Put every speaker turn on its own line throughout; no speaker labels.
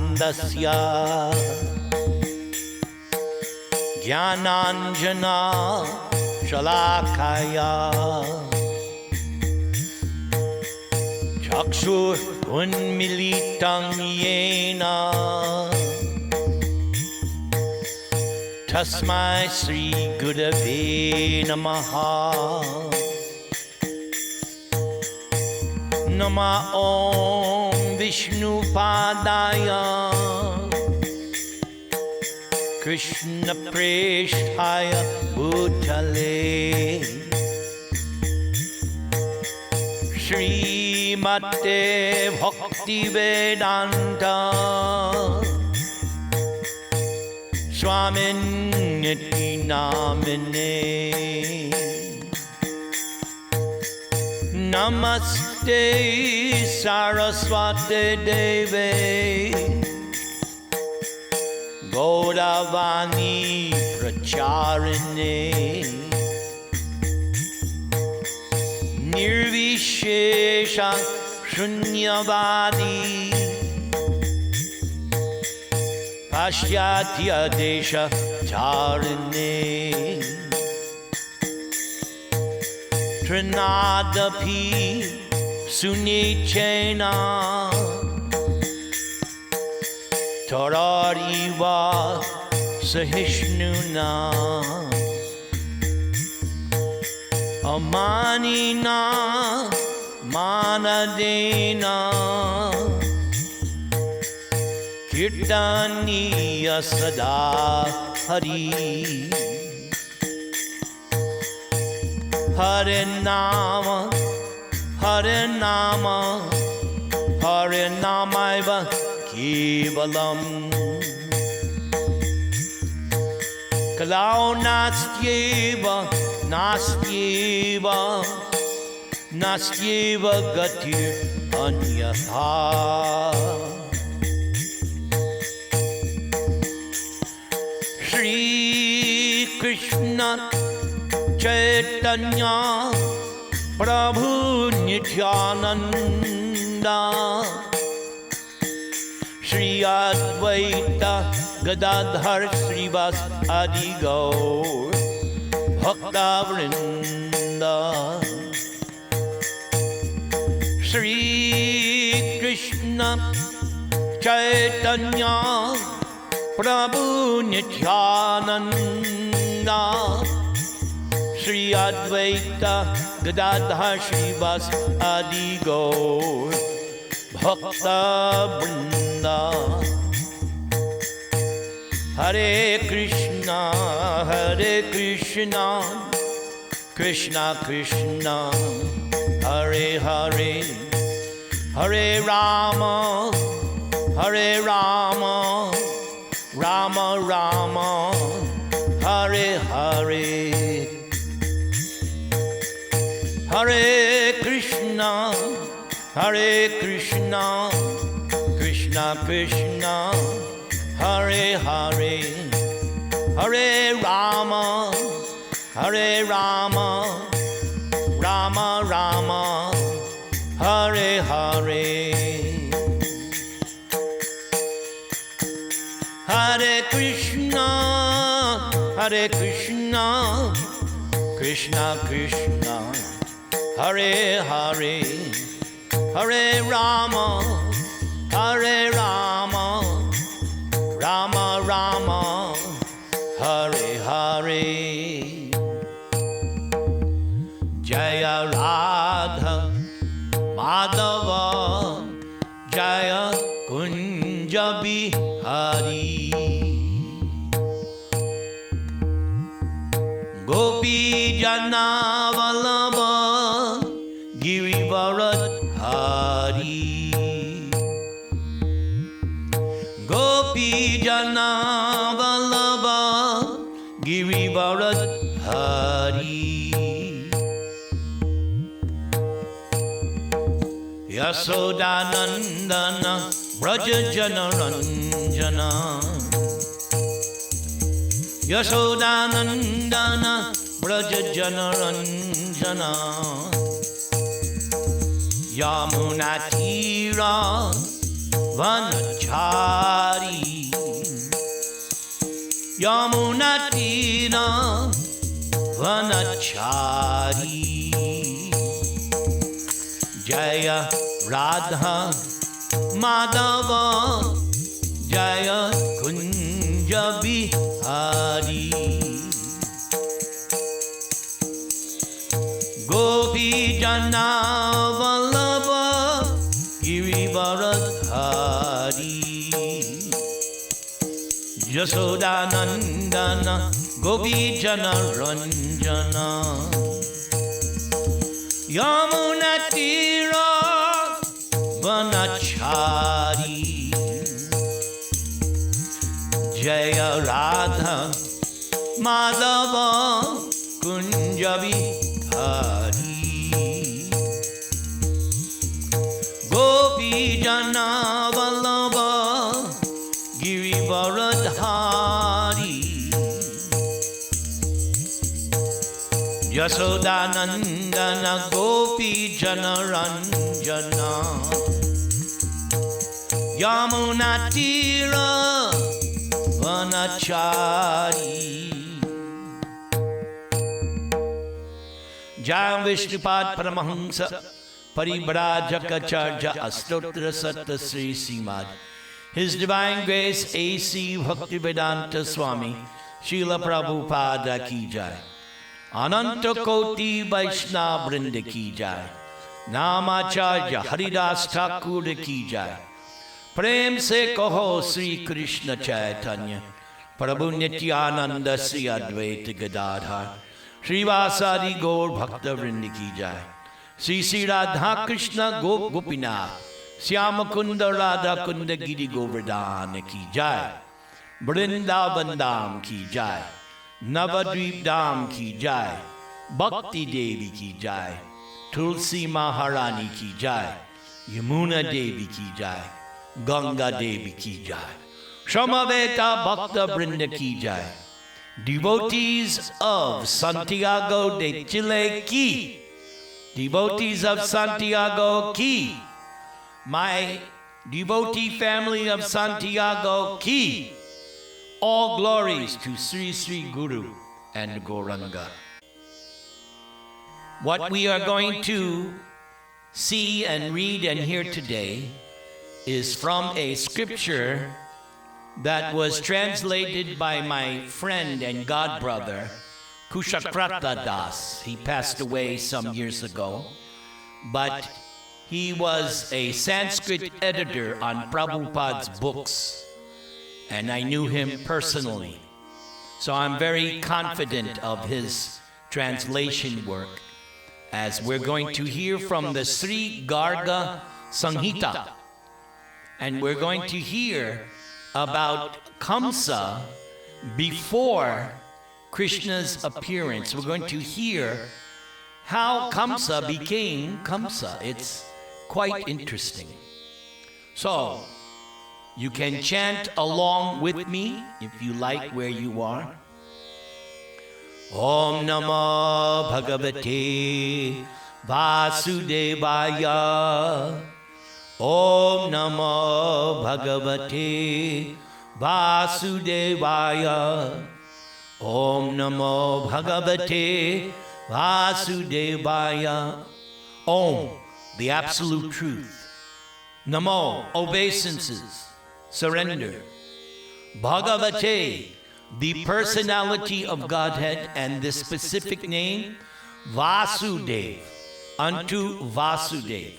Shandasya Jnananjana Shalakaya Chakshur Unmilitam Yena Tasmai Sri Gurave Namaha Nama Om Vishnu Padaya Krishna Presthaya Bhutale Shri Mate Bhakti Vedanta Swamin Niti Namine Namaste Saraswati Deve Gaudavani Pracharine Nirvishesha Shunyavadi Pashyatya Desha Dharine Trinadapi Sunichena Tarariva Sahishnuna Amanina Manadena Kirtaniya Sada Hari Hare Nama Hare Nama Hare Namaiva Kevalam Kalau Nastyeva Nastyeva Nastyeva Gatir Anyatha Shri Krishna Chaitanya Prabhu Nityananda Shri Advaita Gadadhar Srivas Adi Gaur Bhakta Vrinda Shri Krishna Chaitanya Prabhu Nityananda Shri Advaita Gadadhar Srivas Adi Gaur Bhakta Vrinda Hare Krishna Krishna Krishna Hare Hare Hare Rama Rama Rama Hare Hare Hare Krishna Krishna Krishna Hare Hare Hare Rama Rama Rama Hare Hare Hare Krishna Krishna Krishna Hare Hare Hare Rama Rama Rama Hare Hare Jaya Radha Madhava Jaya Kunja Bihari Gopi Jana Vallabha Girivaradhari Gopi Jana Vallabha Girivaradhari Yasodanandana Braja Jana Ranjana Yasodanandana Braja Jana Ranjana Yamuna Tira Vanachara Yamuna Tira Vanachari Jaya Radha Madhava Jaya Kunja Bihari Gopi Jana Vallabha Girivaradhari Yasodanandana Gopi Jana Ranjana Yamuna Tira Vanachari Jaya Radha Madhava Kunja Bihari Gopi Jana Vallabha Girivaradhari Yasodanandana Gopi Jana Ranjana Yamuna Tira Vanachari Jaya Vishnupad Paramahamsa Paribrajaka Astotra Satta Sri Simad His Divine Grace A.C. Bhaktivedanta Swami Srila Prabhupada Ki Jai Ananta Koti Vaishnava Vrinda Ki Jai Namacharya Haridas Thakur Ki Jai Prem Se Kaho Sri Krishna Chaitanya Prabhu Nityananda Sri Advaita Gadadhar Srivasadi Gaur Bhakta Vrinda Ki Jai Sri Sri Radha Krishna Gopinath Syamakunda Radha Kunda Giri Govardhana Ki Jai Vrindavan Dham Ki Jai Navadvip Dham Ki Jai Bhakti Devi Ki Jai Tulsi Maharani Ki Jai Yamuna Devi Ki Jai Ganga Devi Ki Jai Shamaveta Bhakta Vrinda Ki Jai Devotees of Santiago de Chile Ki Devotees of Santiago Ki My devotee family of Santiago Ki All glories to Sri Sri Guru and Gauranga. What we are going to see and read and hear today is from a scripture that was translated by my friend and godbrother, Kushakrata Das. He passed away some years ago, but he was a Sanskrit editor on Prabhupada's books, and I knew him personally. So I'm very confident of his translation work, as we're going to hear from the Sri Garga Samhita, and we're going to hear about Kamsa before Krishna's appearance. We're going to hear how Kamsa became Kamsa. It's quite interesting. So, you can chant along with me if you like where you are. Om Namo Bhagavate Vasudevaya. Om Namo Bhagavate Vasudevaya. Om Namo Bhagavate Vasudevaya. Om, the absolute truth. Namo, obeisances, surrender. Bhagavate, the personality of Godhead, and the specific name, Vasudev, unto Vasudev,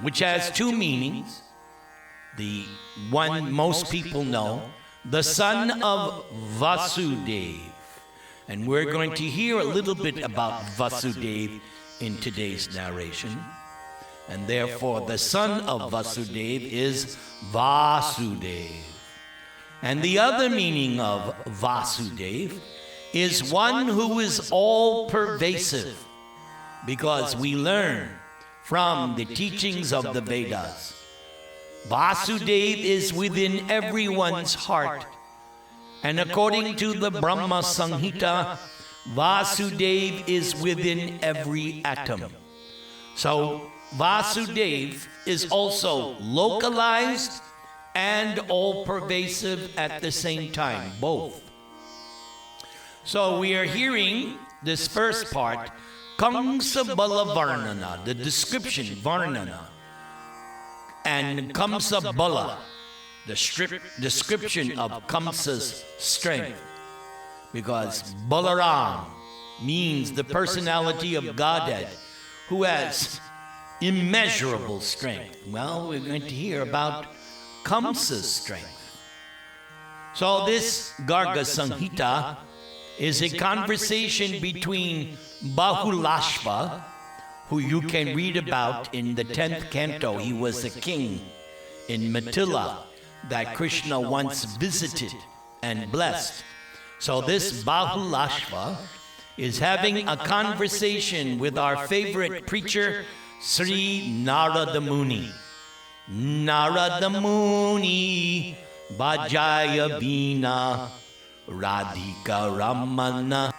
which has two meanings. The one most people know, the son of Vasudev. And we're going to hear a little bit about Vasudev in today's narration. And therefore, the son of Vasudev is Vasudev. And the other meaning of Vasudev is one who is all-pervasive, because we learn from the teachings of the Vedas. Vasudev is within everyone's heart. And according to the Brahma Samhita, Vasudev is within every atom. So Vasudev is also localized and all-pervasive at the same time, both. So we are hearing this first part, Kamsa Bala Varnana, the description, Varnana, and Kamsa Bala, the description of Kamsa's strength. Because Balaram means the personality of Godhead who has immeasurable strength. Well, we're going to hear about Kamsa's strength. So this Garga Samhita is a conversation between Bahulashva, who you can read about in the 10th canto. He was a king in Mithila that Krishna once visited and blessed. So this Bahulashva is having a conversation with our favorite preacher, Sri Narada Muni. Narada Muni Bajaya Veena Radhika Ramana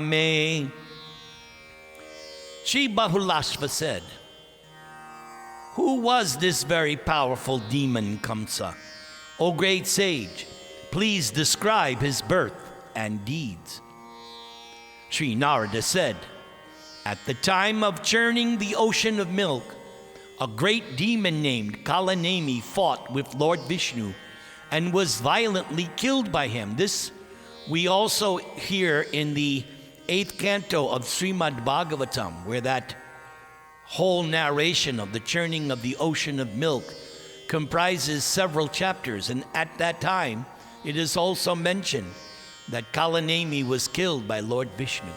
Name. Sri Bahulashva said, "Who was this very powerful demon Kamsa? O great sage, please describe his birth and deeds." Sri Narada said, "At the time of churning the ocean of milk, a great demon named Kalanemi fought with Lord Vishnu and was violently killed by him." This we also hear in the 8th canto of Srimad Bhagavatam, where that whole narration of the churning of the ocean of milk comprises several chapters. And at that time, it is also mentioned that Kalanemi was killed by Lord Vishnu.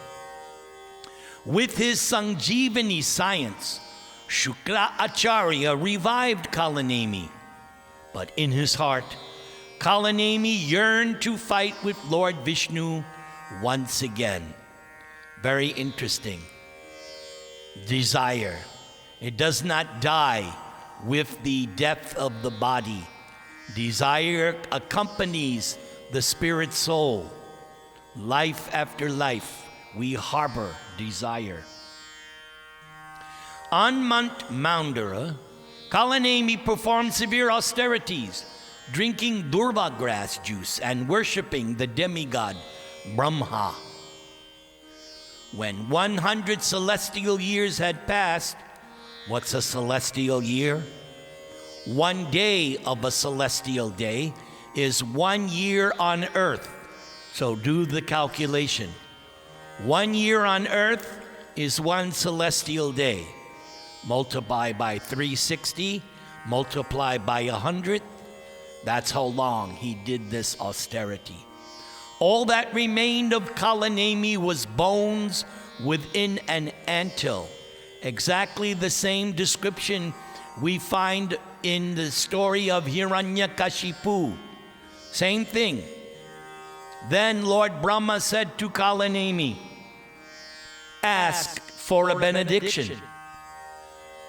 With his Sanjeevani science, Shukra Acharya revived Kalanemi. But in his heart, Kalanemi yearned to fight with Lord Vishnu once again. Very interesting. Desire. It does not die with the death of the body. Desire accompanies the spirit soul. Life after life, we harbor desire. On Mount Mandara, Kalanemi performed severe austerities, drinking durva grass juice and worshipping the demigod Brahma. When 100 celestial years had passed, what's a celestial year? 1 day of a celestial day is 1 year on earth. So do the calculation. 1 year on earth is 1 celestial day. Multiply by 360, multiply by 100. That's how long he did this austerity. All that remained of Kalanemi was bones within an anthill. Exactly the same description we find in the story of Hiranyakashipu. Same thing. Then Lord Brahma said to Kalanemi, "Ask for a benediction."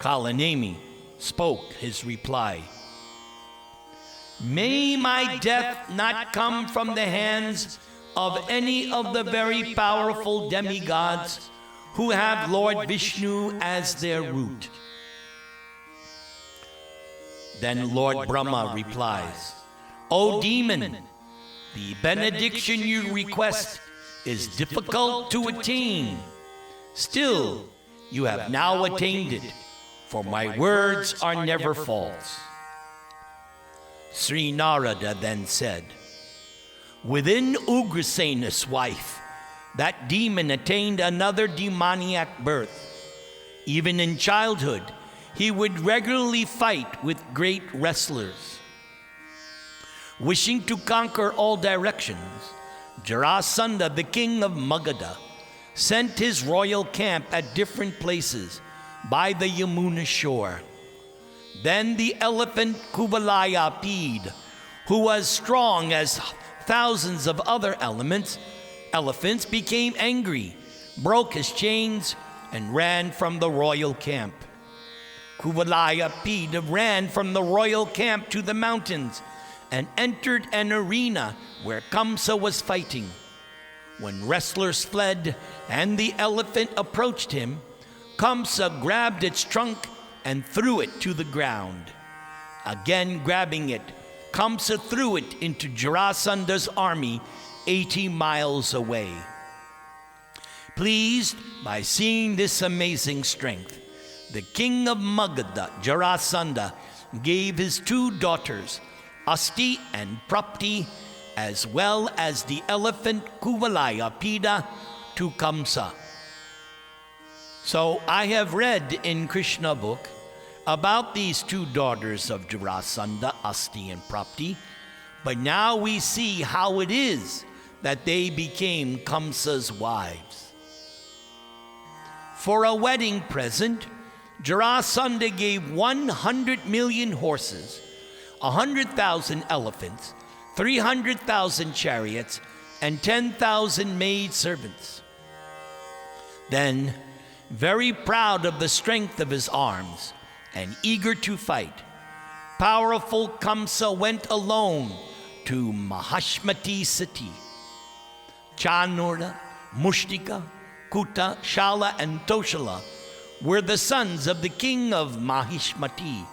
Kalanemi spoke his reply, "May my death not come from the hands of any of the very powerful demigods who have Lord Vishnu as their root." Then Lord Brahma replies, "O demon, the benediction you request is difficult to attain. Still, you have now attained it, for my words are never false." Sri Narada then said, "Within Ugrasena's wife, that demon attained another demoniac birth. Even in childhood, he would regularly fight with great wrestlers. Wishing to conquer all directions, Jarasandha, the king of Magadha, sent his royal camp at different places by the Yamuna shore. Then the elephant Kuvalaya peed, who was strong as thousands of other elephants, became angry, broke his chains, and ran from the royal camp. Kuvalaya peed ran from the royal camp to the mountains and entered an arena where Kamsa was fighting. When wrestlers fled and the elephant approached him, Kamsa grabbed its trunk and threw it to the ground. Again grabbing it, Kamsa threw it into Jarasandha's army 80 miles away. Pleased by seeing this amazing strength, the king of Magadha, Jarasandha, gave his 2 daughters, Asti and Prapti, as well as the elephant Kuvalaya Pida, to Kamsa. So I have read in Krishna book about these 2 daughters of Jarasandha, Asti and Prapti, but now we see how it is that they became Kamsa's wives. For a wedding present, Jarasandha gave 100 million horses, 100,000 elephants, 300,000 chariots, and 10,000 maid servants. Then, very proud of the strength of his arms and eager to fight, powerful Kamsa went alone to Mahishmati city. Chanura, Mushtika, Kuta, Shala, and Toshala were the sons of the king of Mahishmati,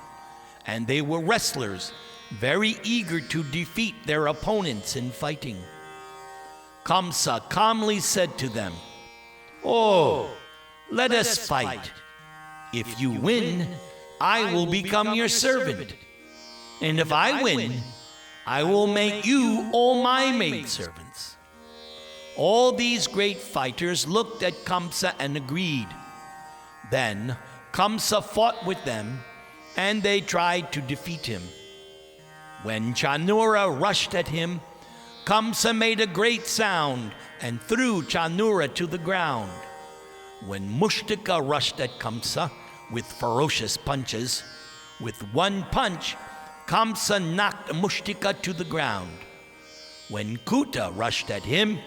and they were wrestlers, very eager to defeat their opponents in fighting. Kamsa calmly said to them, "Oh, let us fight. If you win, I will become your servant. And if I win, I will make you all my maidservants." All these great fighters looked at Kamsa and agreed. Then Kamsa fought with them, and they tried to defeat him. When Chanura rushed at him, Kamsa made a great sound and threw Chanura to the ground. When Mushtika rushed at Kamsa with ferocious punches, with one punch, Kamsa knocked Mushtika to the ground. When Kuta rushed at him,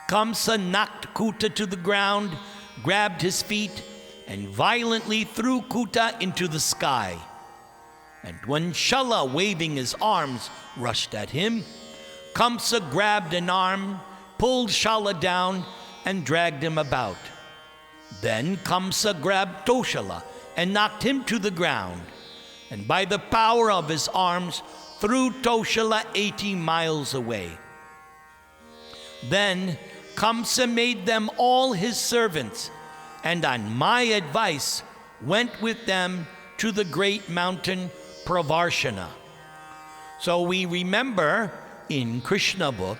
Kamsa knocked Kuta to the ground, grabbed his feet, and violently threw Kuta into the sky. And when Shala, waving his arms, rushed at him, Kamsa grabbed an arm, pulled Shala down, and dragged him about. Then Kamsa grabbed Toshala and knocked him to the ground, and by the power of his arms threw Toshala 80 miles away. Then Kamsa made them all his servants, and on my advice went with them to the great mountain Pravarshana. So we remember in Krishna book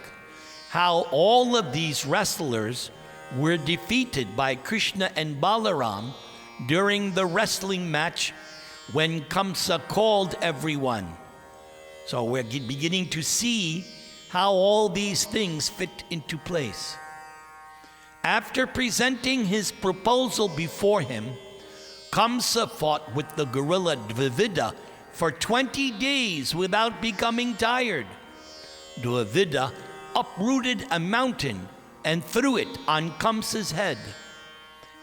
how all of these wrestlers were defeated by Krishna and Balaram during the wrestling match when Kamsa called everyone. So we're beginning to see how all these things fit into place. After presenting his proposal before him, Kamsa fought with the gorilla Dvivida for 20 days without becoming tired. Dvivida uprooted a mountain and threw it on Kamsa's head.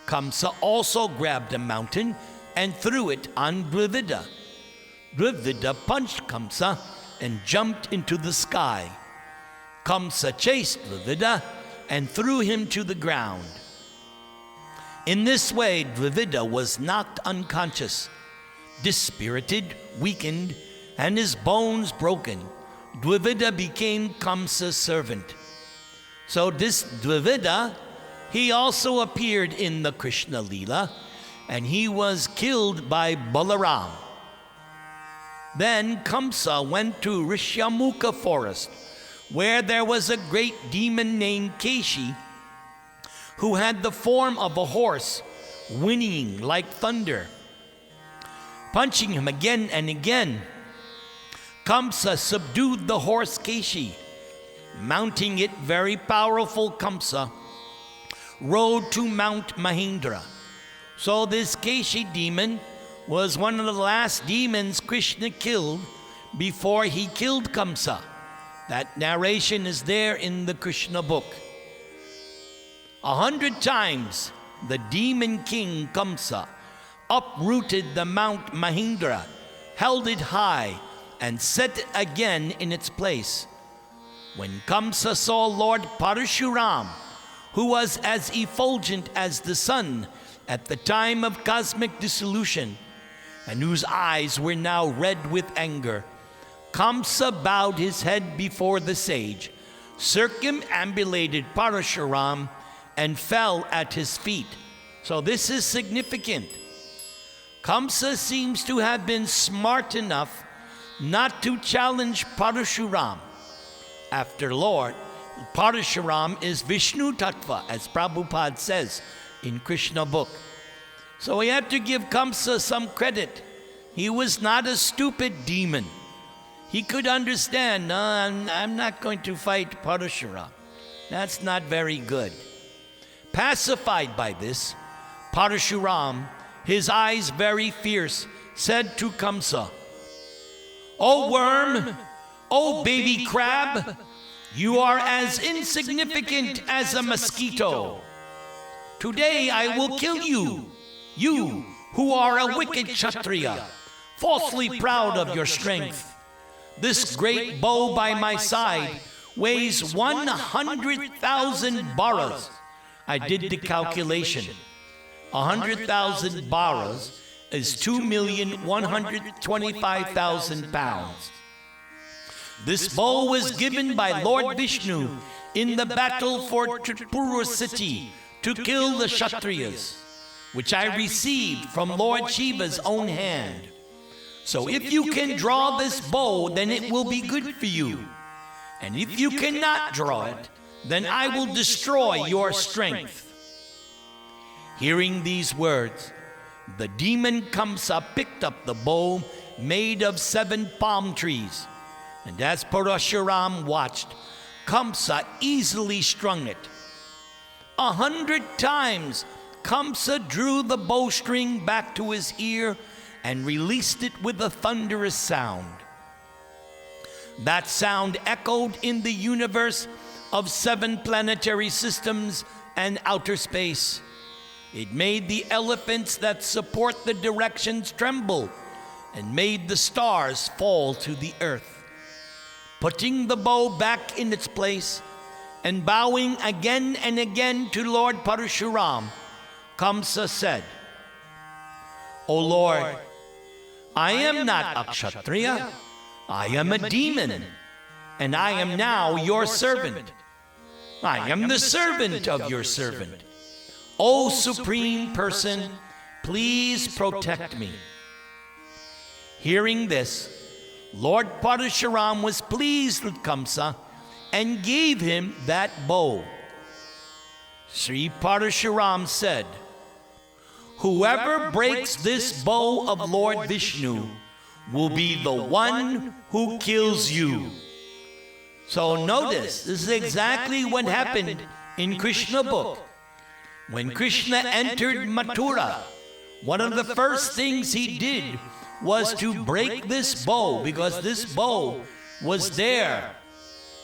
Kamsa also grabbed a mountain and threw it on Dvivida. Dvivida punched Kamsa and jumped into the sky. Kamsa chased Dvivida and threw him to the ground. In this way, Dvivida was knocked unconscious, dispirited, weakened, and his bones broken. Dvivida became Kamsa's servant. So this Dvivida, he also appeared in the Krishna Leela, and he was killed by Balaram. Then Kamsa went to Rishyamukha forest, where there was a great demon named Keshi, who had the form of a horse, whinnying like thunder. Punching him again and again, Kamsa subdued the horse Keshi. Mounting it, very powerful Kamsa rode to Mount Mahindra. So this Keshi demon was one of the last demons Krishna killed before he killed Kamsa. That narration is there in the Krishna book. 100 times the demon king Kamsa uprooted the Mount Mahindra, held it high, and set it again in its place. When Kamsa saw Lord Parashuram, who was as effulgent as the sun at the time of cosmic dissolution, and whose eyes were now red with anger, Kamsa bowed his head before the sage, circumambulated Parashuram and fell at his feet. So this is significant. Kamsa seems to have been smart enough not to challenge Parashuram. After Lord, Parashuram is Vishnu Tattva, as Prabhupada says in Krishna book. So we have to give Kamsa some credit. He was not a stupid demon. He could understand, no, I'm not going to fight Parashuram. That's not very good. Pacified by this, Parashuram, his eyes very fierce, said to Kamsa, "O worm, O baby crab, you are as insignificant as a mosquito. Today I will kill you, you who are a wicked Kshatriya, falsely proud of your strength. This great bow by my side weighs 100,000 baras." I did the calculation. 100,000 baras is 2,125,000 pounds. This bow was given by Lord Vishnu in the battle for Tripura city to kill the Kshatriyas, which I received from Lord Shiva's own hand. So if you can draw this bow, then it will be good for you. And if you cannot draw it, then I will destroy your strength. Hearing these words, the demon Kamsa picked up the bow made of 7 palm trees. And as Parashuram watched, Kamsa easily strung it. 100 times, Kamsa drew the bowstring back to his ear and released it with a thunderous sound. That sound echoed in the universe of 7 planetary systems and outer space. It made the elephants that support the directions tremble and made the stars fall to the earth. Putting the bow back in its place and bowing again and again to Lord Parashuram, Kamsa said, "O Lord, I am not a Kshatriya, I am a demon, and I am now your servant. I am the servant of your servant. O Supreme Person, please protect me." Hearing this, Lord Parashuram was pleased with Kamsa and gave him that bow. Sri Parashuram said, "Whoever breaks this bow of Lord Vishnu will be the one who kills you." So notice, this is exactly what happened in Krishna book. When Krishna entered Mathura, one of the first things he did was to break this bow, because this bow was there.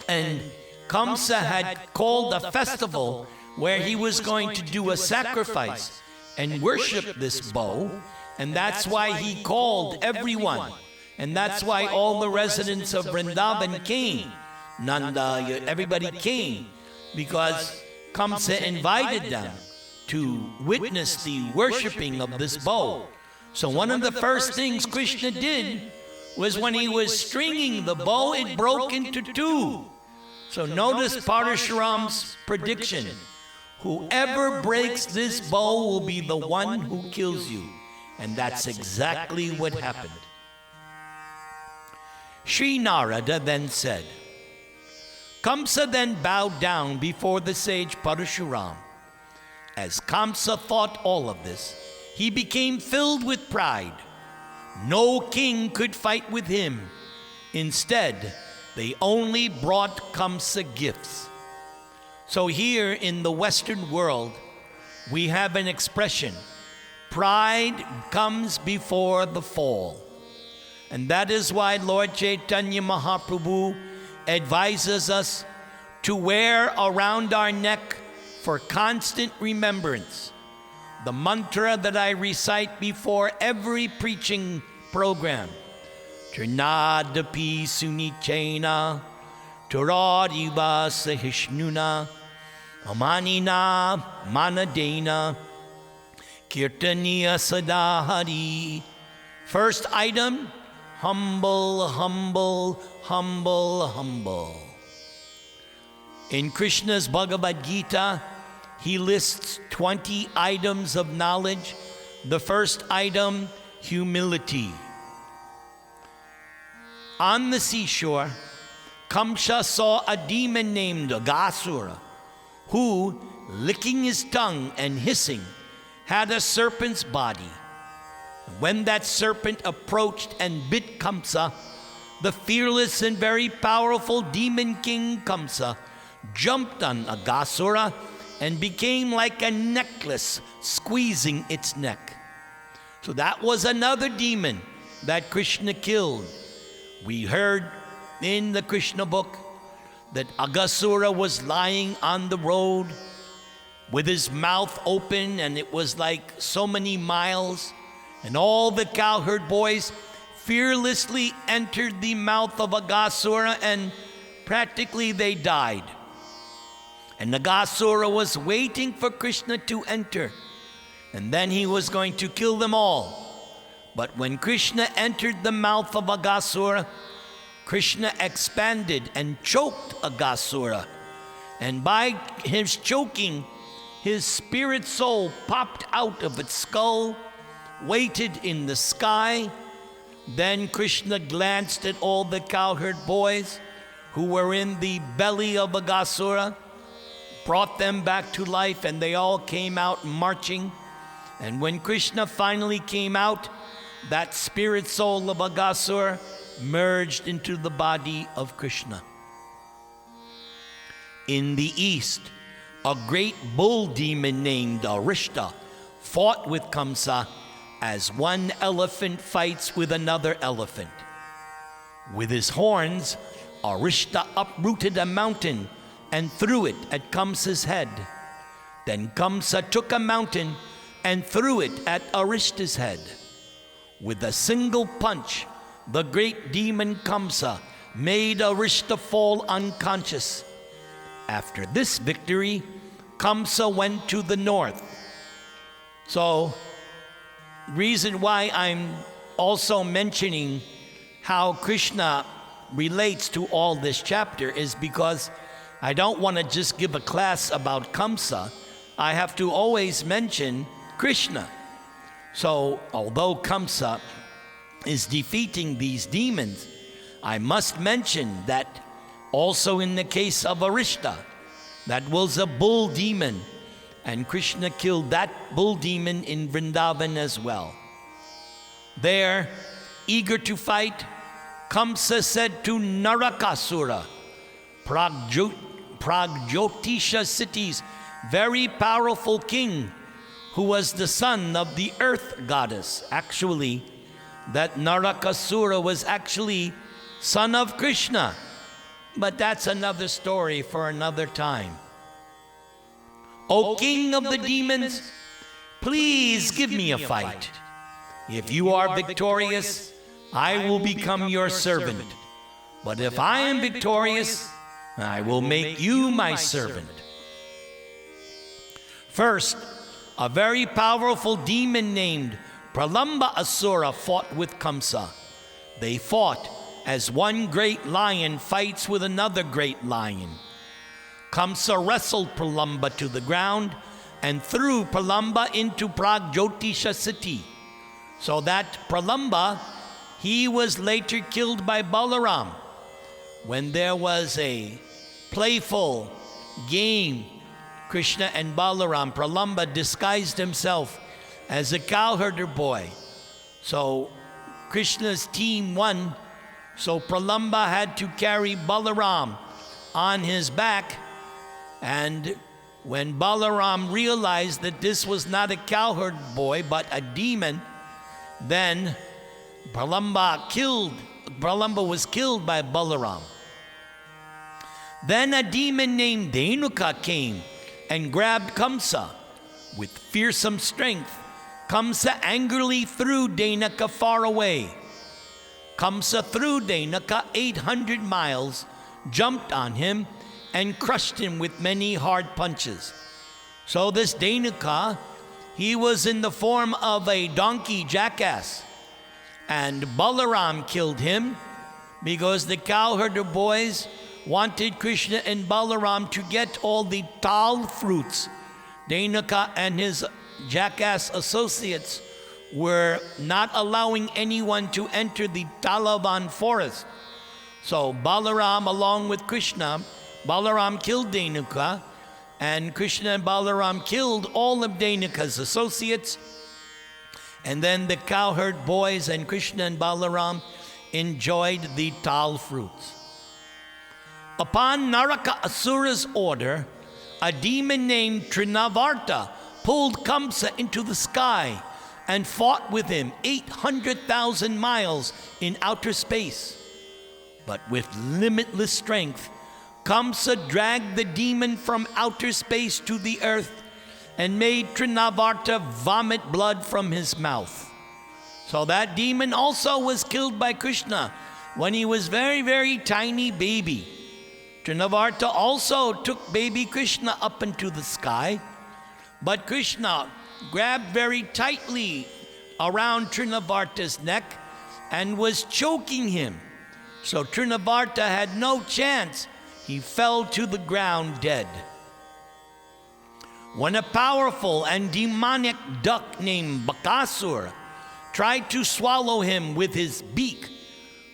And Kamsa had called a festival where he was going to do a sacrifice and worship this bow, and that's why he called everyone. And that's why all the residents of Vrindavan came. Nanda, everybody came, because Kamsa invited them to witness the worshiping of this bow. So one of the first things Krishna did was when he was stringing the bow, it broke into 2. So notice Parashuram's prediction. Whoever breaks this bow will be the one who kills you. And that's exactly what happened. Sri Narada then said, Kamsa then bowed down before the sage Parashuram. As Kamsa thought all of this, he became filled with pride. No king could fight with him. Instead, they only brought Kamsa gifts. So here in the Western world, we have an expression, pride comes before the fall. And that is why Lord Chaitanya Mahaprabhu advises us to wear around our neck for constant remembrance the mantra that I recite before every preaching program. Trinadapi sunichena turadiva sahishnuna amanina manadena kirtaniya sadahari. First item, humble, humble, humble, humble. In Krishna's Bhagavad Gita, he lists 20 items of knowledge. The first item, humility. On the seashore, Kamsa saw a demon named Aghasura, who, licking his tongue and hissing, had a serpent's body. When that serpent approached and bit Kamsa, the fearless and very powerful demon king Kamsa jumped on Aghasura and became like a necklace squeezing its neck. So that was another demon that Krishna killed. We heard in the Krishna book that Aghasura was lying on the road with his mouth open, and it was like so many miles, and all the cowherd boys fearlessly entered the mouth of Aghasura, and practically they died. And Aghasura was waiting for Krishna to enter, and then he was going to kill them all. But when Krishna entered the mouth of Aghasura, Krishna expanded and choked Aghasura. And by his choking, his spirit soul popped out of its skull, waited in the sky. Then Krishna glanced at all the cowherd boys who were in the belly of Aghasura, brought them back to life, and they all came out marching. And when Krishna finally came out, that spirit soul of Aghasura merged into the body of Krishna. In the east, a great bull demon named Arishta fought with Kamsa as one elephant fights with another elephant. With his horns, Arishta uprooted a mountain and threw it at Kamsa's head. Then Kamsa took a mountain and threw it at Arishta's head. With a single punch, the great demon Kamsa made Arishta fall unconscious. After this victory, Kamsa went to the north. So, reason why I'm also mentioning how Krishna relates to all this chapter is because I don't want to just give a class about Kamsa. I have to always mention Krishna. So, although Kamsa is defeating these demons, I must mention that also in the case of Arishta, that was a bull demon, and Krishna killed that bull demon in Vrindavan as well. There, eager to fight, Kamsa said to Narakasura, Pragyotisha city's very powerful king, who was the son of the earth goddess. Actually, that Narakasura was actually son of Krishna. But that's another story for another time. O king of the demons, please give me a fight. If you are victorious, I will become your servant. But if I am victorious, I will make you my servant. First, a very powerful demon named Pralamba Asura fought with Kamsa. They fought as one great lion fights with another great lion. Kamsa wrestled Pralamba to the ground and threw Pralamba into Pragyotisha city. So that Pralamba, he was later killed by Balaram. When there was a playful game, Krishna and Balaram, Pralamba disguised himself as a cowherder boy. So Krishna's team won. So Pralamba had to carry Balaram on his back. And when Balaram realized that this was not a cowherd boy but a demon, then Pralamba was killed by Balaram. Then a demon named Dhenuka came and grabbed Kamsa. With fearsome strength, Kamsa angrily threw Dhenuka far away. Kamsa threw Dhenuka 800 miles, jumped on him, and crushed him with many hard punches. So this Dhenuka, he was in the form of a donkey jackass. And Balaram killed him because the cowherder boys wanted Krishna and Balaram to get all the tal fruits. Dhenuka and his jackass associates were not allowing anyone to enter the Talavan forest. So Balaram, along with Krishna, Balaram killed Dhenuka, and Krishna and Balaram killed all of Dhenuka's associates. And then the cowherd boys and Krishna and Balaram enjoyed the tal fruits. Upon Naraka Asura's order, a demon named Trinavarta pulled Kamsa into the sky and fought with him 800,000 miles in outer space. But with limitless strength, Kamsa dragged the demon from outer space to the earth and made Trinavarta vomit blood from his mouth. So that demon also was killed by Krishna when he was very, very tiny baby. Trinavarta also took baby Krishna up into the sky, but Krishna grabbed very tightly around Trinavarta's neck and was choking him. So Trinavarta had no chance. He fell to the ground dead. When a powerful and demonic duck named Bakasura tried to swallow him with his beak,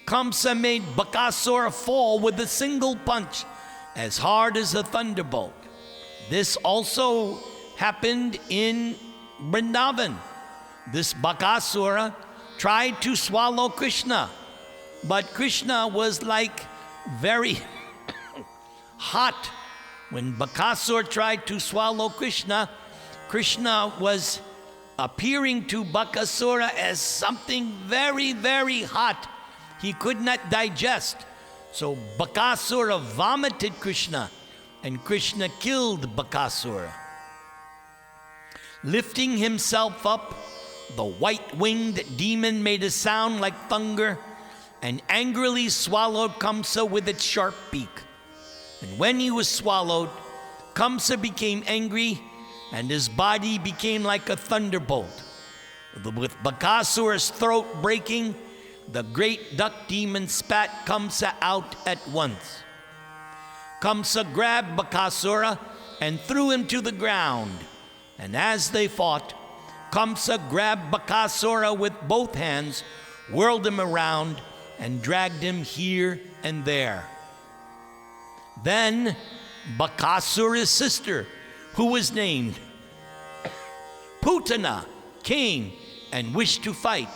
Kamsa made Bakasura fall with a single punch as hard as a thunderbolt. This also happened in Vrindavan. This Bakasura tried to swallow Krishna, but Krishna was like very hot. When Bakasura tried to swallow Krishna, Krishna was appearing to Bakasura as something very, very hot. He could not digest. So Bakasura vomited Krishna, and Krishna killed Bakasura. Lifting himself up, the white-winged demon made a sound like thunder and angrily swallowed Kamsa with its sharp beak. And when he was swallowed, Kamsa became angry, and his body became like a thunderbolt. With Bakasura's throat breaking, the great duck demon spat Kamsa out at once. Kamsa grabbed Bakasura and threw him to the ground. And as they fought, Kamsa grabbed Bakasura with both hands, whirled him around, and dragged him here and there. Then Bakasura's sister, who was named Putana, came and wished to fight.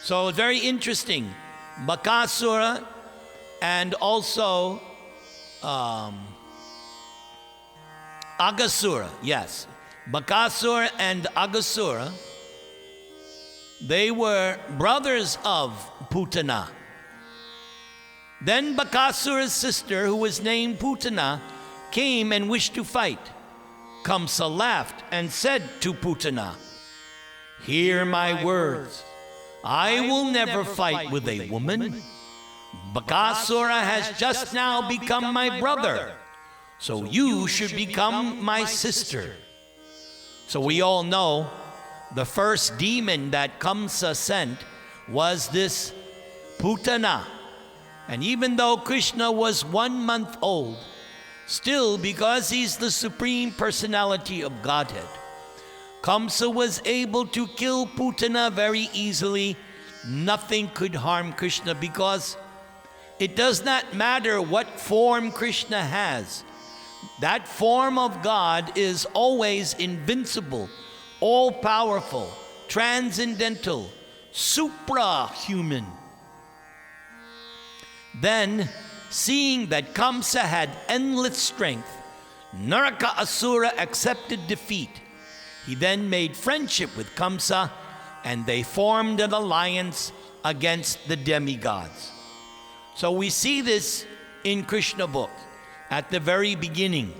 So very interesting. Bakasura and also Agasura, yes. Bakasura and Agasura, they were brothers of Putana. Then Bakasura's sister, who was named Putana, came and wished to fight. Kamsa laughed and said to Putana, "Hear my words. I will never fight with a woman. Bakasura has just now become my brother, so you should become my sister." So we all know the first demon that Kamsa sent was this Putana. And even though Krishna was 1 month old, still, because he's the Supreme Personality of Godhead, Kamsa was able to kill Putana very easily. Nothing could harm Krishna, because it does not matter what form Krishna has. That form of God is always invincible, all-powerful, transcendental, supra-human. Then, seeing that Kamsa had endless strength, Naraka Asura accepted defeat. He then made friendship with Kamsa, and they formed an alliance against the demigods. So we see this in Krishna book. At the very beginning,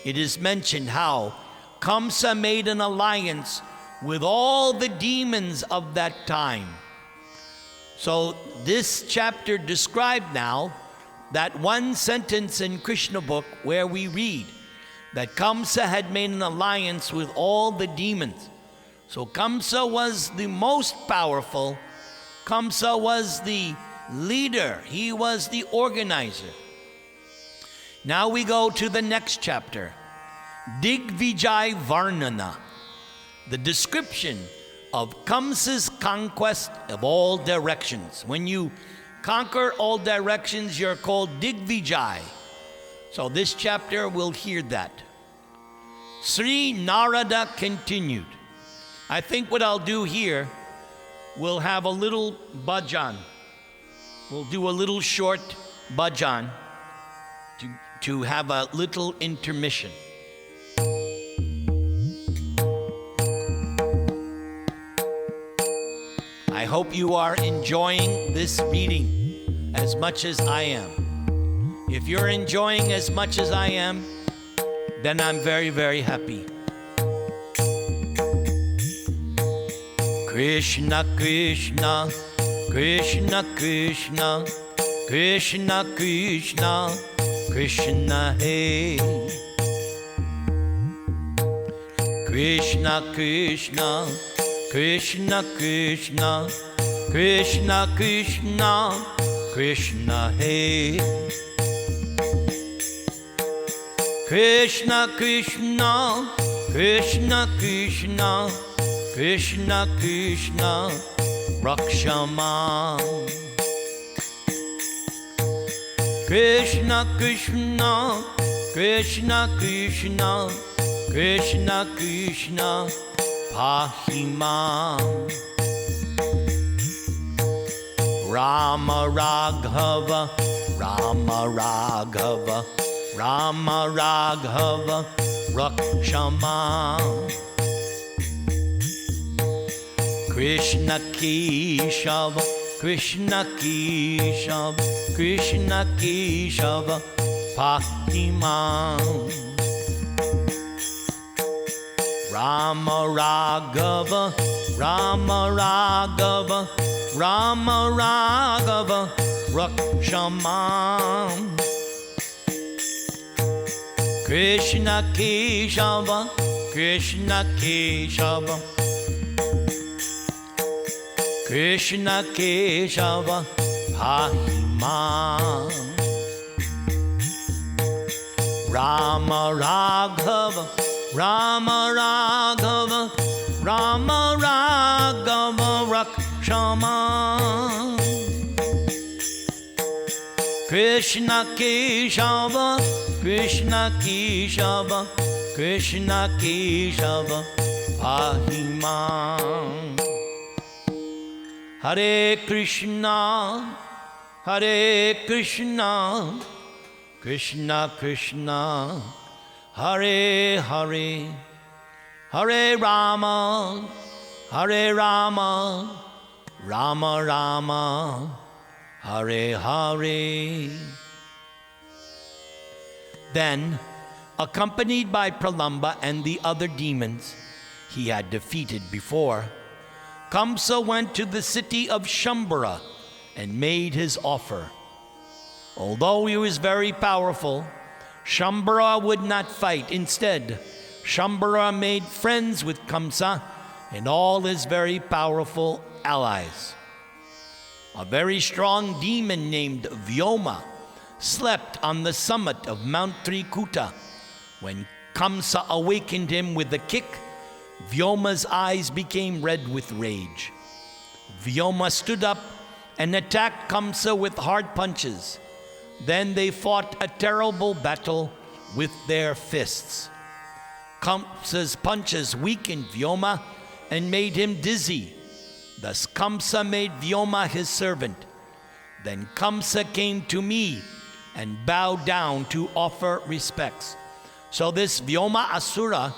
it is mentioned how Kamsa made an alliance with all the demons of that time. So this chapter described now that one sentence in Krishna book where we read that Kamsa had made an alliance with all the demons. So Kamsa was the most powerful. Kamsa was the leader. He was the organizer. Now we go to the next chapter. Digvijay Varnana, the description of Kamsa's conquest of all directions. When you conquer all directions, you're called Digvijay. So this chapter will hear that. Sri Narada continued. I think what I'll do here, we'll have a little bhajan. We'll do a little short bhajan to have a little intermission. I hope you are enjoying this reading as much as I am. If you're enjoying as much as I am, then I'm very, very happy. Krishna, Krishna, Krishna, Krishna, Krishna, Krishna, Krishna, hey. Krishna, Krishna, Krishna, Krishna, Krishna, Krishna, Krishna, hey. Krishna, Krishna, Krishna, Krishna, Krishna, Krishna, Rakshama. Krishna, Krishna, Krishna, Krishna, Krishna, Krishna, Pahima. Rama Raghava, Rama Raghava, Rama Raghava, Rakshama. Krishna Keshava, Krishna Keshava, Krishna Keshava, Pahima. Rama Raghava, Rama Raghava, Rama Raghava, Rakshama. Krishna Keshava, Krishna Keshava, Krishna Keshava, Pahima. Rama Raghava, Rama Raghava, Rama Raghava, Rakshama. Krishna Keshava, Krishna Keshava, Krishna Keshava, Pahima. Hare Krishna, Hare Krishna, Krishna Krishna, Hare Hare, Hare Rama, Hare Rama, Rama Rama, Hare Hare. Then, accompanied by Pralamba and the other demons he had defeated before, Kamsa went to the city of Shambhara and made his offer. Although he was very powerful, Shambhara would not fight. Instead, Shambhara made friends with Kamsa and all his very powerful allies. A very strong demon named Vyoma slept on the summit of Mount Trikuta. When Kamsa awakened him with a kick, Vyoma's eyes became red with rage. Vyoma stood up and attacked Kamsa with hard punches. Then they fought a terrible battle with their fists. Kamsa's punches weakened Vyoma and made him dizzy. Thus Kamsa made Vyoma his servant. Then Kamsa came to me and bowed down to offer respects. So this Vyoma Asura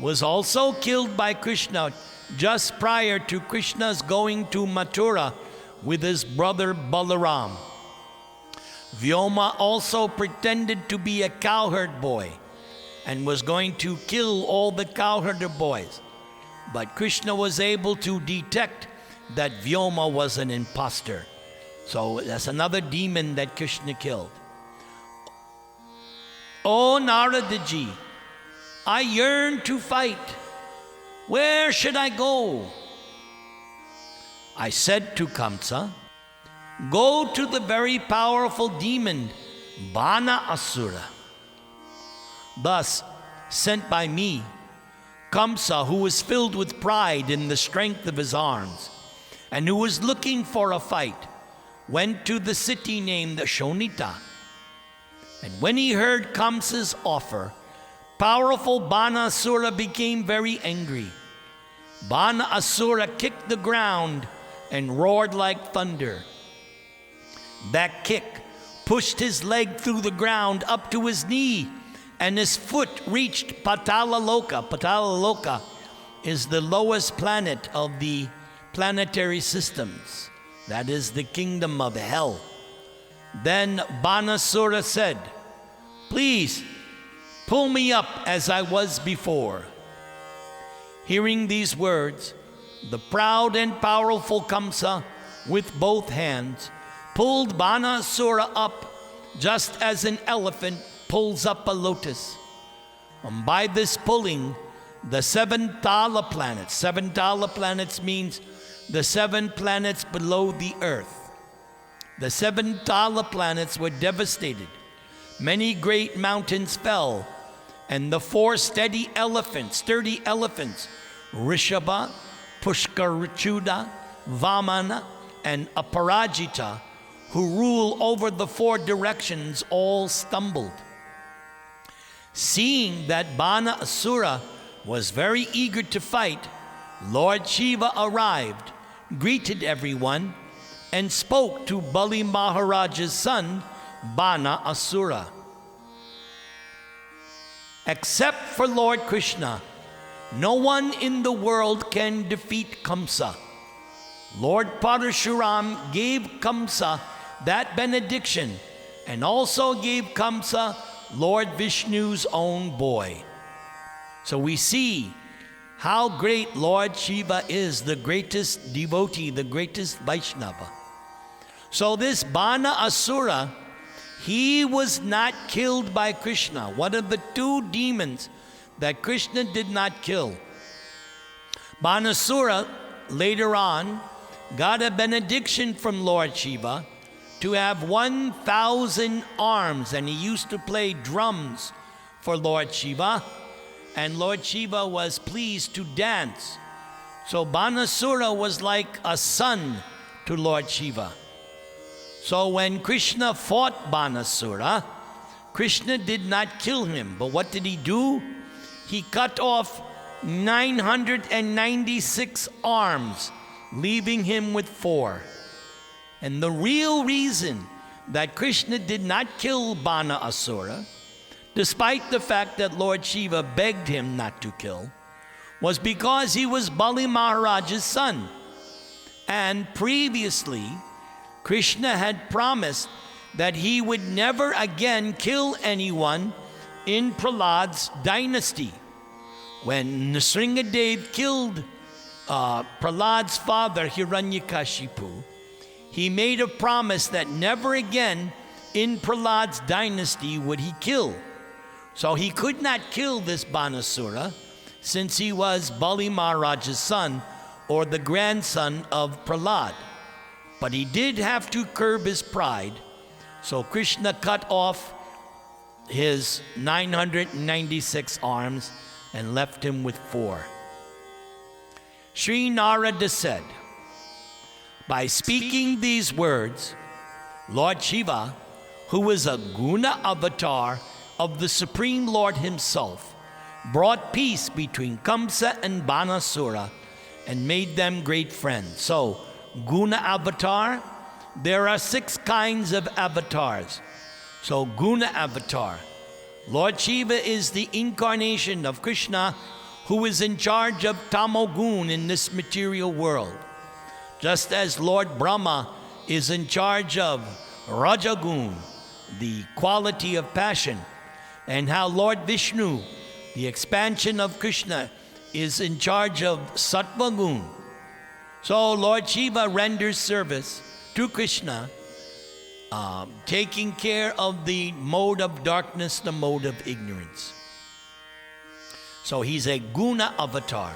was also killed by Krishna just prior to Krishna's going to Mathura with his brother Balaram. Vyoma also pretended to be a cowherd boy and was going to kill all the cowherder boys. But Krishna was able to detect that Vyoma was an imposter. So that's another demon that Krishna killed. Oh Naradaji, I yearn to fight. Where should I go? I said to Kamsa, go to the very powerful demon, Bana Asura. Thus, sent by me, Kamsa, who was filled with pride in the strength of his arms, and who was looking for a fight, went to the city named Shonita. And when he heard Kamsa's offer, powerful Bana Asura became very angry. Bana Asura kicked the ground and roared like thunder. That kick pushed his leg through the ground up to his knee, and his foot reached Patala Loka. Patala Loka is the lowest planet of the planetary systems. That is the kingdom of hell. Then Banasura said, "Please, pull me up as I was before." Hearing these words, the proud and powerful Kamsa, with both hands, pulled Banasura up just as an elephant pulls up a lotus. And by this pulling, the 7 Tala planets, 7 Tala planets means the 7 planets below the earth. The 7 Tala planets were devastated. Many great mountains fell, and the 4 sturdy elephants, Rishabha, Pushkarachuda, Vamana, and Aparajita, who rule over the 4 directions, all stumbled. Seeing that Bana Asura was very eager to fight, Lord Shiva arrived, greeted everyone, and spoke to Bali Maharaja's son, Bana Asura. Except for Lord Krishna, no one in the world can defeat Kamsa. Lord Parashuram gave Kamsa that benediction, and also gave Kamsa Lord Vishnu's own boy. So we see how great Lord Shiva is, the greatest devotee, the greatest Vaishnava. So this Bana Asura, he was not killed by Krishna, one of the 2 demons that Krishna did not kill. Banasura later on got a benediction from Lord Shiva to have 1,000 arms, and he used to play drums for Lord Shiva, and Lord Shiva was pleased to dance. So Banasura was like a son to Lord Shiva. So when Krishna fought Banasura, Krishna did not kill him, but what did he do? He cut off 996 arms, leaving him with 4. And the real reason that Krishna did not kill Bana Asura, despite the fact that Lord Shiva begged him not to kill, was because he was Bali Maharaja's son. And previously, Krishna had promised that he would never again kill anyone in Prahlad's dynasty. When Nrsingadev killed Prahlad's father, Hiranyakashipu, he made a promise that never again in Prahlad's dynasty would he kill. So he could not kill this Banasura, since he was Bali Maharaja's son, or the grandson of Prahlad. But he did have to curb his pride, so Krishna cut off his 996 arms and left him with 4. Sri Narada said, by speaking these words, Lord Shiva, who is a guna avatar of the Supreme Lord himself, brought peace between Kamsa and Banasura and made them great friends. So, guna avatar, there are 6 kinds of avatars. So, guna avatar, Lord Shiva is the incarnation of Krishna, who is in charge of tamogun in this material world. Just as Lord Brahma is in charge of rajagun, the quality of passion, and how Lord Vishnu, the expansion of Krishna, is in charge of sattvagun. So Lord Shiva renders service to Krishna, taking care of the mode of darkness, the mode of ignorance. So he's a guna avatar.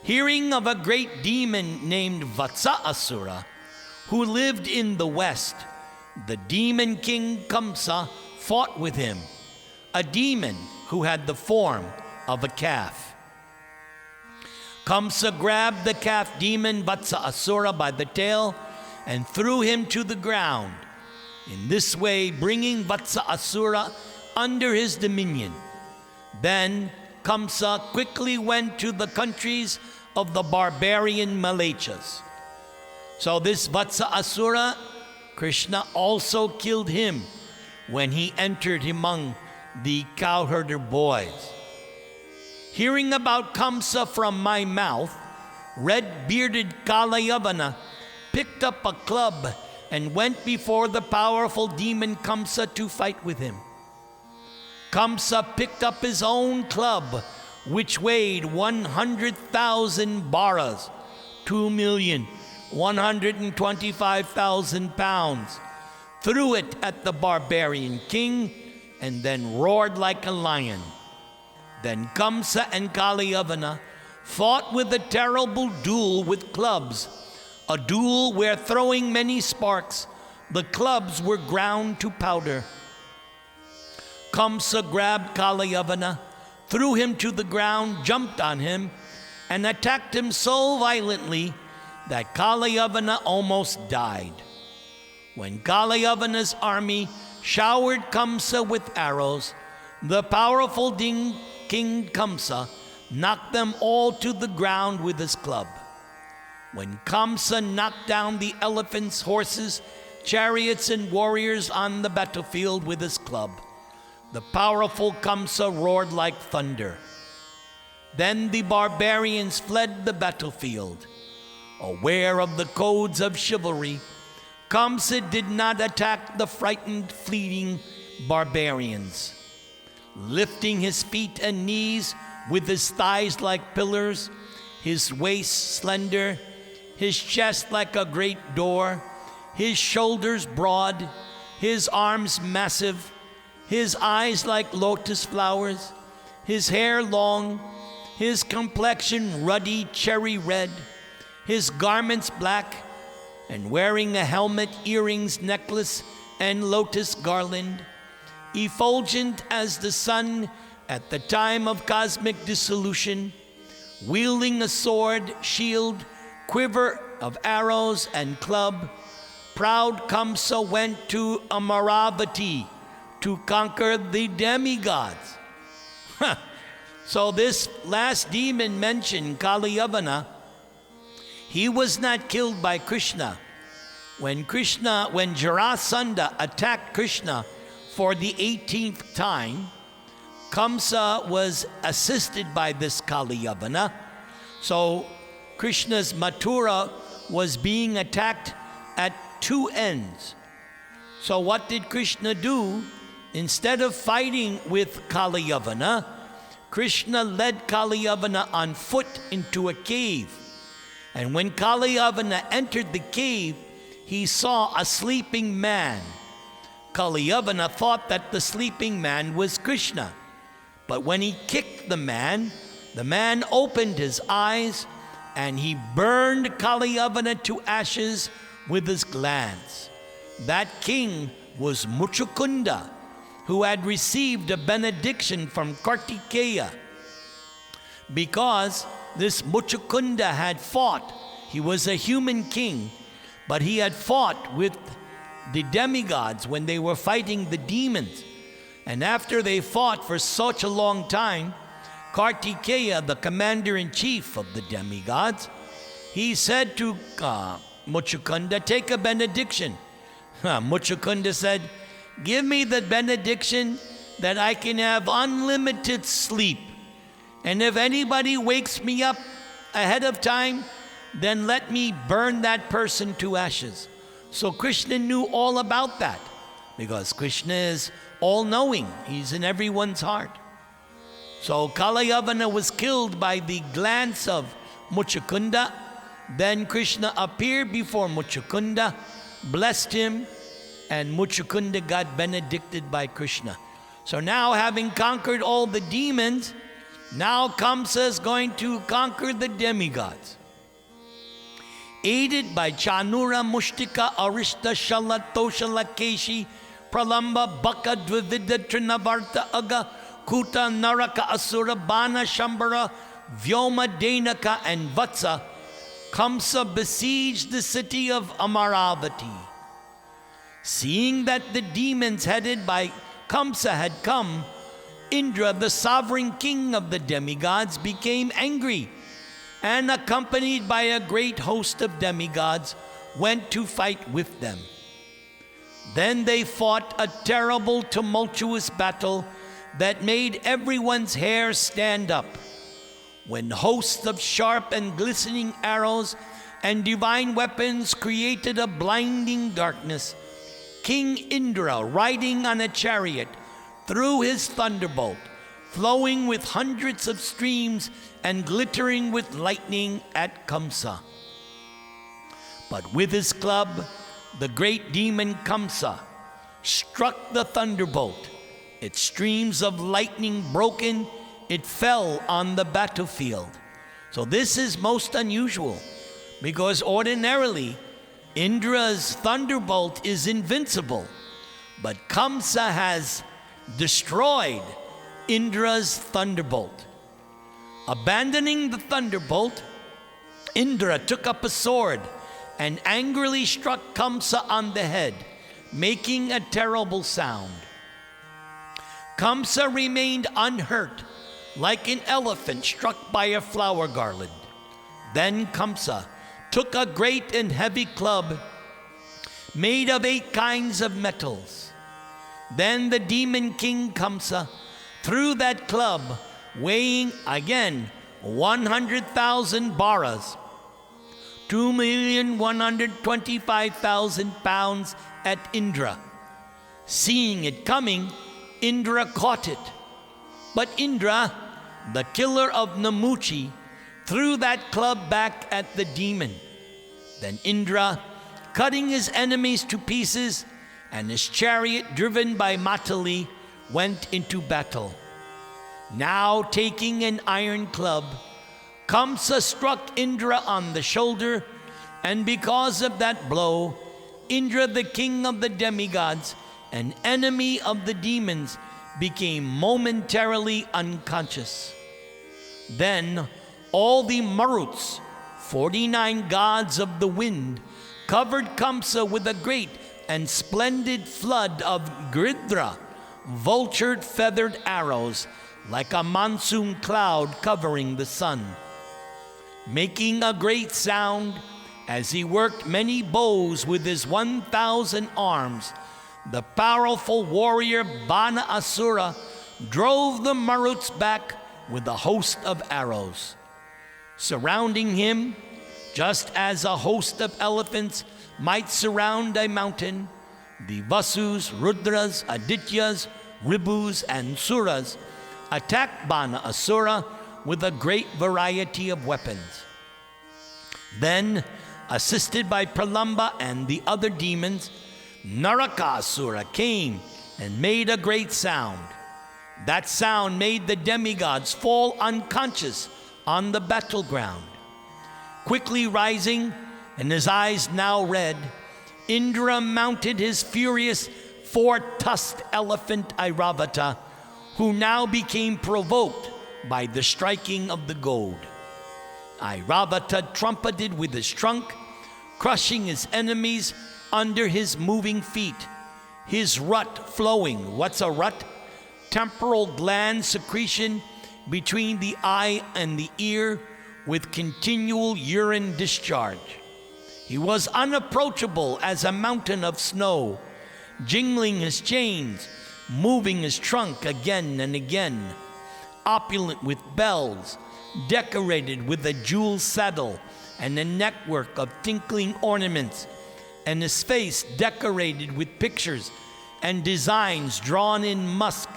Hearing of a great demon named Vatsa Asura, who lived in the west, the demon king Kamsa fought with him, a demon who had the form of a calf. Kamsa grabbed the calf demon Vatsa Asura by the tail and threw him to the ground, in this way bringing Vatsa Asura under his dominion. Then Kamsa quickly went to the countries of the barbarian Malachas. So this Vatsa Asura, Krishna also killed him when he entered among the cowherder boys. Hearing about Kamsa from my mouth, red-bearded Kalayavana picked up a club and went before the powerful demon Kamsa to fight with him. Kamsa picked up his own club, which weighed 100,000 baras, 2,125,000 pounds, threw it at the barbarian king, and then roared like a lion. Then Kamsa and Kalayavana fought with a terrible duel with clubs, a duel where, throwing many sparks, the clubs were ground to powder. Kamsa grabbed Kalayavana, threw him to the ground, jumped on him, and attacked him so violently that Kalayavana almost died. When Kalayavana's army showered Kamsa with arrows, the powerful King Kamsa knocked them all to the ground with his club. When Kamsa knocked down the elephants, horses, chariots, and warriors on the battlefield with his club, the powerful Kamsa roared like thunder. Then the barbarians fled the battlefield. Aware of the codes of chivalry, Kamsa did not attack the frightened, fleeing barbarians. Lifting his feet and knees with his thighs like pillars, his waist slender, his chest like a great door, his shoulders broad, his arms massive, his eyes like lotus flowers, his hair long, his complexion ruddy cherry red, his garments black, and wearing a helmet, earrings, necklace, and lotus garland, effulgent as the sun at the time of cosmic dissolution, wielding a sword, shield, quiver of arrows, and club, proud Kamsa went to Amaravati to conquer the demigods. So this last demon mentioned, Kalayavana, he was not killed by Krishna. When Jarasandha attacked Krishna for the 18th time, Kamsa was assisted by this Kalayavana. So Krishna's Mathura was being attacked at two ends. So what did Krishna do? Instead of fighting with Kalayavana, Krishna led Kalayavana on foot into a cave. And when Kalayavana entered the cave, he saw a sleeping man. Kalayavana thought that the sleeping man was Krishna. But when he kicked the man opened his eyes, and he burned Kalayavana to ashes with his glance. That king was Muchukunda, who had received a benediction from Kartikeya. Because this Muchukunda had fought, he was a human king, but he had fought with the demigods when they were fighting the demons. And after they fought for such a long time, Kartikeya, the commander-in-chief of the demigods, he said to Muchukunda, take a benediction. Muchukunda said, give me the benediction that I can have unlimited sleep. And if anybody wakes me up ahead of time, then let me burn that person to ashes. So Krishna knew all about that, because Krishna is all-knowing. He's in everyone's heart. So Kalayavana was killed by the glance of Muchukunda. Then Krishna appeared before Muchukunda, blessed him, and Muchukunda got benedicted by Krishna. So now, having conquered all the demons, now Kamsa is going to conquer the demigods. aided by Chanura, Mushtika, Arishta, Shala, Toshala, Keshi, Pralamba, Baka, Dvivida, Trinavarta, Aga, Kuta, Naraka, Asura, Bana, Shambara, Vyoma, Denaka, and Vatsa, Kamsa besieged the city of Amaravati. Seeing that the demons headed by Kamsa had come, Indra, the sovereign king of the demigods, became angry and, accompanied by a great host of demigods, went to fight with them. Then they fought a terrible, tumultuous battle that made everyone's hair stand up, when hosts of sharp and glistening arrows and divine weapons created a blinding darkness. King Indra, riding on a chariot, threw his thunderbolt, flowing with hundreds of streams and glittering with lightning at Kamsa. But with his club, the great demon Kamsa struck the thunderbolt. Its streams of lightning broken, it fell on the battlefield. So this is most unusual, because ordinarily Indra's thunderbolt is invincible, but Kamsa has destroyed Indra's thunderbolt. Abandoning the thunderbolt, Indra took up a sword and angrily struck Kamsa on the head, making a terrible sound. Kamsa remained unhurt, like an elephant struck by a flower garland. Then Kamsa took a great and heavy club made of 8 kinds of metals. Then the demon king Kamsa threw that club, weighing again 100,000 baras, 2,125,000 pounds, at Indra. Seeing it coming, Indra caught it. But Indra, the killer of Namuchi, threw that club back at the demon. Then Indra, cutting his enemies to pieces, and his chariot driven by Matali, went into battle. Now taking an iron club, Kamsa struck Indra on the shoulder, and because of that blow, Indra, the king of the demigods, an enemy of the demons, became momentarily unconscious. Then all the Maruts, 49 gods of the wind, covered Kamsa with a great and splendid flood of Gridra, vultured feathered arrows, like a monsoon cloud covering the sun. Making a great sound, as he worked many bows with his 1,000 arms, the powerful warrior Bana Asura drove the Maruts back with a host of arrows. Surrounding him, just as a host of elephants might surround a mountain, the Vasus, Rudras, Adityas, Ribus, and Suras attacked Bana Asura with a great variety of weapons. Then, assisted by Pralamba and the other demons, Narakasura came and made a great sound. That sound made the demigods fall unconscious on the battleground. Quickly rising, and his eyes now red, Indra mounted his furious 4-tusked elephant Airavata, who now became provoked by the striking of the goad. Airavata trumpeted with his trunk, crushing his enemies under his moving feet, his rut flowing. What's a rut? Temporal gland secretion between the eye and the ear, with continual urine discharge. He was unapproachable as a mountain of snow, jingling his chains, moving his trunk again and again, opulent with bells, decorated with a jewel saddle and a network of tinkling ornaments, and his face decorated with pictures and designs drawn in musk,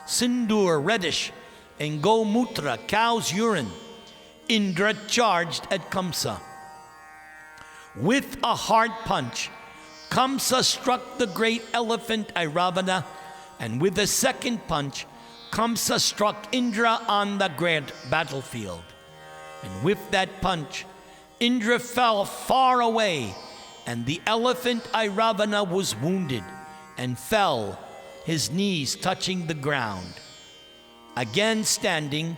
sindoor reddish, and gomutra, cow's urine. Indra charged at Kamsa. With a hard punch, Kamsa struck the great elephant Airavata, and with a second punch, Kamsa struck Indra on the great battlefield. And with that punch, Indra fell far away, and the elephant Airavana was wounded and fell, his knees touching the ground. Again standing,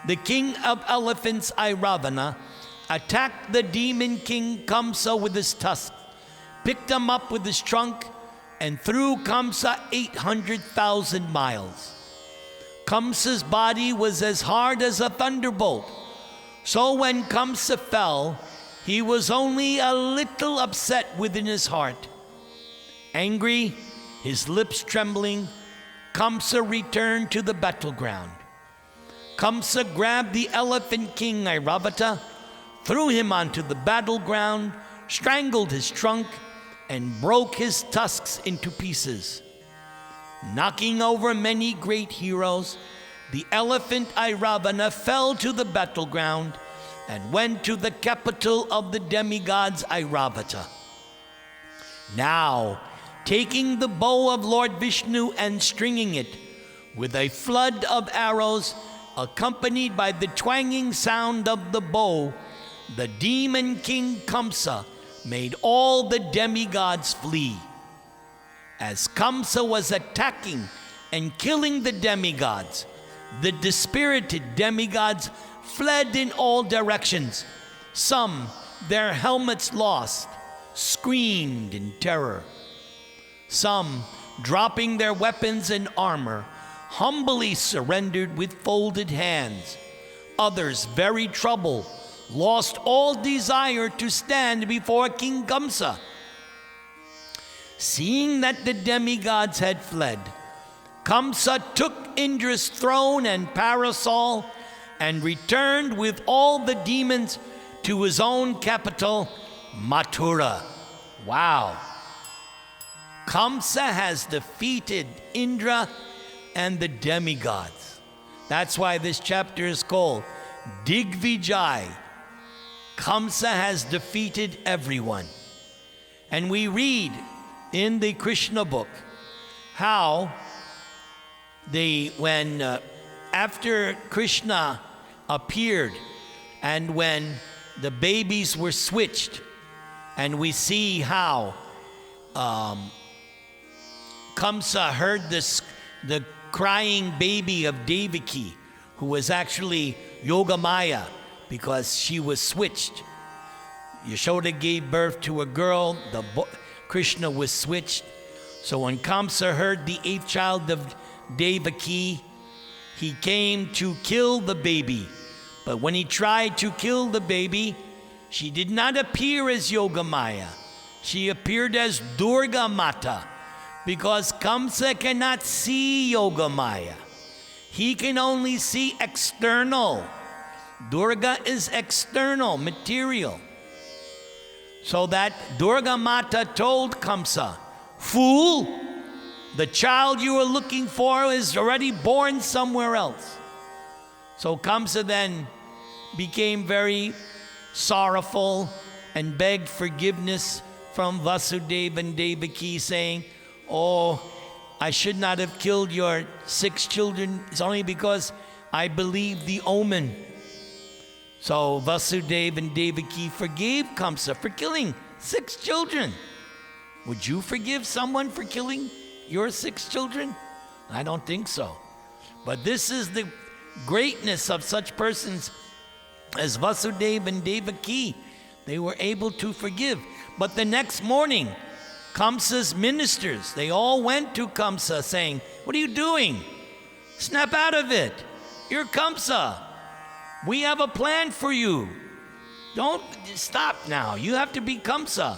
the king of elephants Airavana attacked the demon king Kamsa with his tusk, picked him up with his trunk, and threw Kamsa 800,000 miles. Kamsa's body was as hard as a thunderbolt. So when Kamsa fell, he was only a little upset within his heart. Angry, his lips trembling, Kamsa returned to the battleground. Kamsa grabbed the elephant king Airavata, threw him onto the battleground, strangled his trunk, and broke his tusks into pieces. Knocking over many great heroes, the elephant Airavana fell to the battleground and went to the capital of the demigods Airavata. Now, taking the bow of Lord Vishnu and stringing it with a flood of arrows, accompanied by the twanging sound of the bow, the demon king Kamsa made all the demigods flee. As Kamsa was attacking and killing the demigods, the dispirited demigods fled in all directions. Some, their helmets lost, screamed in terror. Some, dropping their weapons and armor, humbly surrendered with folded hands. Others, very troubled, lost all desire to stand before King Kamsa. Seeing that the demigods had fled, Kamsa took Indra's throne and parasol and returned with all the demons to his own capital, Mathura. Wow. Kamsa has defeated Indra and the demigods. That's why this chapter is called Digvijay. Kamsa has defeated everyone. And we read in the Krishna book how after Krishna appeared and when the babies were switched, and we see how Kamsa heard the crying baby of Devaki, who was actually Yogamaya because she was switched. Yashoda gave birth to a girl, Krishna was switched. So when Kamsa heard the 8th child of Devaki, he came to kill the baby. But when he tried to kill the baby, she did not appear as Yogamaya. She appeared as Durga Mata, because Kamsa cannot see Yogamaya. He can only see external. Durga is external, material. So that Durga Mata told Kamsa, "Fool, the child you are looking for is already born somewhere else." So Kamsa then became very sorrowful and begged forgiveness from Vasudeva and Devaki, saying, "Oh, I should not have killed your 6 children. It's only because I believed the omen." So Vasudeva and Devaki forgave Kamsa for killing 6 children. Would you forgive someone for killing your 6 children? I don't think so. But this is the greatness of such persons as Vasudeva and Devaki. They were able to forgive. But the next morning, Kamsa's ministers, they all went to Kamsa saying, "What are you doing? Snap out of it. You're Kamsa. We have a plan for you. Don't stop now. You have to be Kamsa."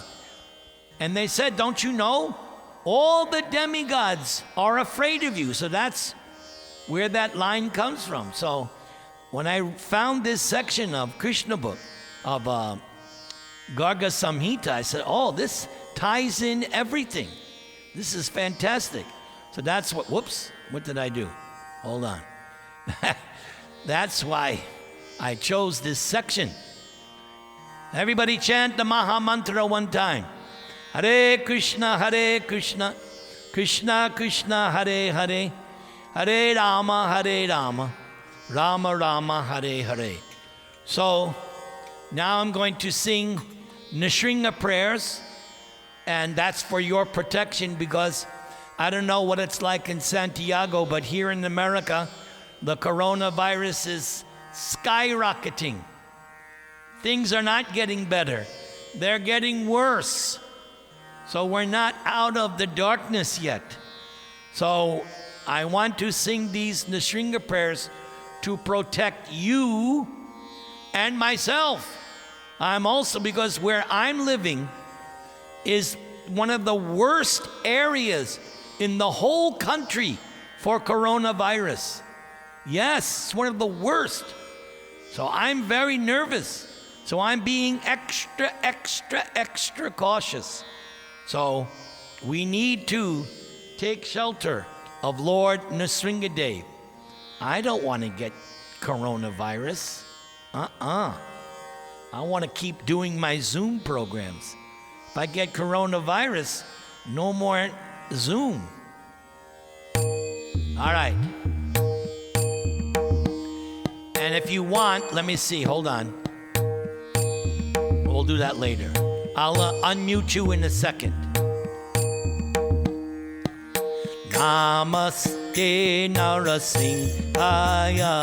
And they said, "Don't you know? All the demigods are afraid of you." So that's where that line comes from. So when I found this section of Krishna book, of Garga Samhita, I said, "Oh, this ties in everything. This is fantastic." So that's what did I do? Hold on. That's why I chose this section. Everybody chant the Maha Mantra one time. Hare Krishna, Krishna Krishna, Hare Hare, Hare Rama, Rama Rama, Hare Hare. So Now I'm going to sing Nrsimha prayers, and that's for your protection, because I don't know what it's like in Santiago, but here in America, the coronavirus is skyrocketing. Things are not getting better. They're getting worse. So we're not out of the darkness yet. So I want to sing these Nrsimha prayers to protect you and myself. I'm also, because where I'm living is one of the worst areas in the whole country for coronavirus. Yes, it's one of the worst. So I'm very nervous. So I'm being extra cautious. So we need to take shelter of Lord Nrsimha Dev. I don't want to get coronavirus. I want to keep doing my Zoom programs. If I get coronavirus, no more Zoom. All right. And if you want, let me see, hold on. We'll do that later. I'll unmute you in a second. Namaste Narasimhaya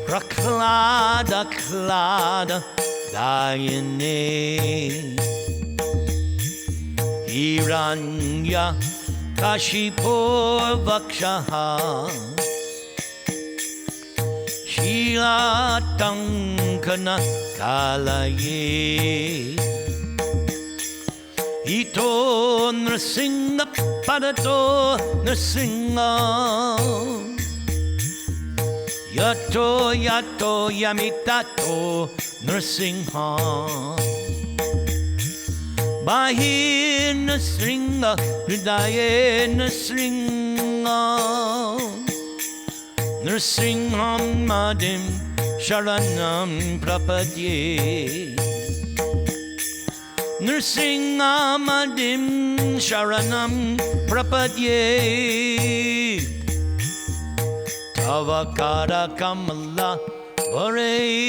Prahlada Klada Dayane Hiranya Kashipo Vakshaha Shilatankana Kalaye Ito Nrsimha Padato Nrsimha Yato Yamitato Nrsimha Bahi Nrsimha Hridaye Nrsimha Nrsimham Madim Sharanam Prapadye Nrsimha Madim Sharanam Prapadye Tavakara Kamala Varenakam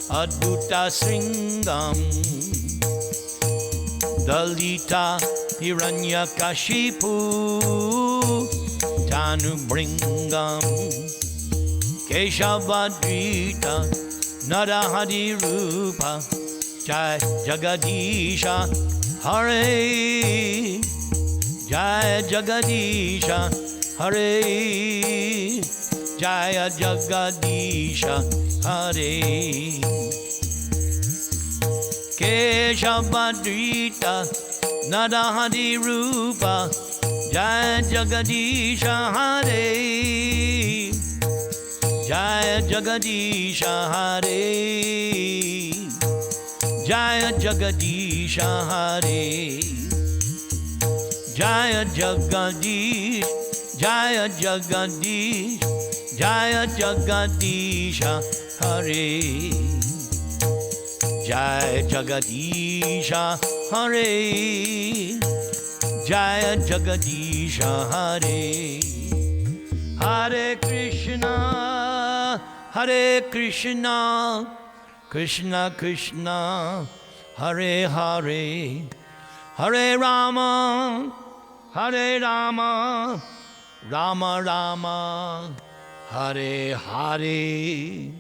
Adbhuta Sringam Dalita Hiranyakashipu Tanu Bringam Keshavadrita Narahadi Rupa Jai Jagadisha Hare Jai Jagadisha Hare Jaya Jagadisha Hare Keshavadrita Narahadi Rupa Jai Jagadisha Hare Jai Jagadisha Hare Jai Jagadisha Hare Jai Jagadish Jai Jagadish Jai Jagadisha Hare Jai Jagadisha Hare Jaya Jagadisha Hare Hare Krishna Krishna Krishna Hare Hare Hare Rama Rama Rama Hare Hare